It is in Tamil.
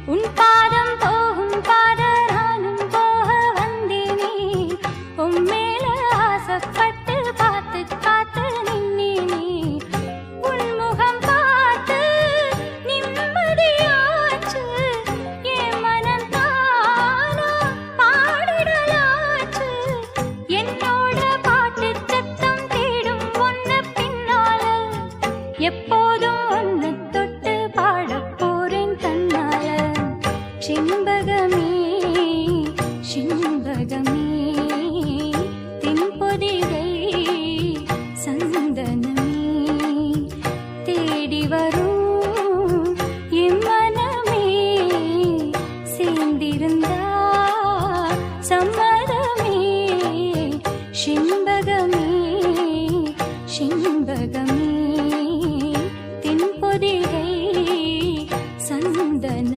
உன் பாதம் போகும் பாத நானும் போக வந்தேனே உன் மேல ஆசைப்பட்டு பார்த்து காத்து நின்னேனே உன் முகம் பார்த்து நிம்மதியாச்சு என் மனம் தானா பாடிடலாச்சு என்னோட பாட்டு சத்தம் தேடும் ஒன்னு பின்னால எப்போதும் ஒன்னு தொட்டு பாடப் போறேன் தன்னால சிம்ப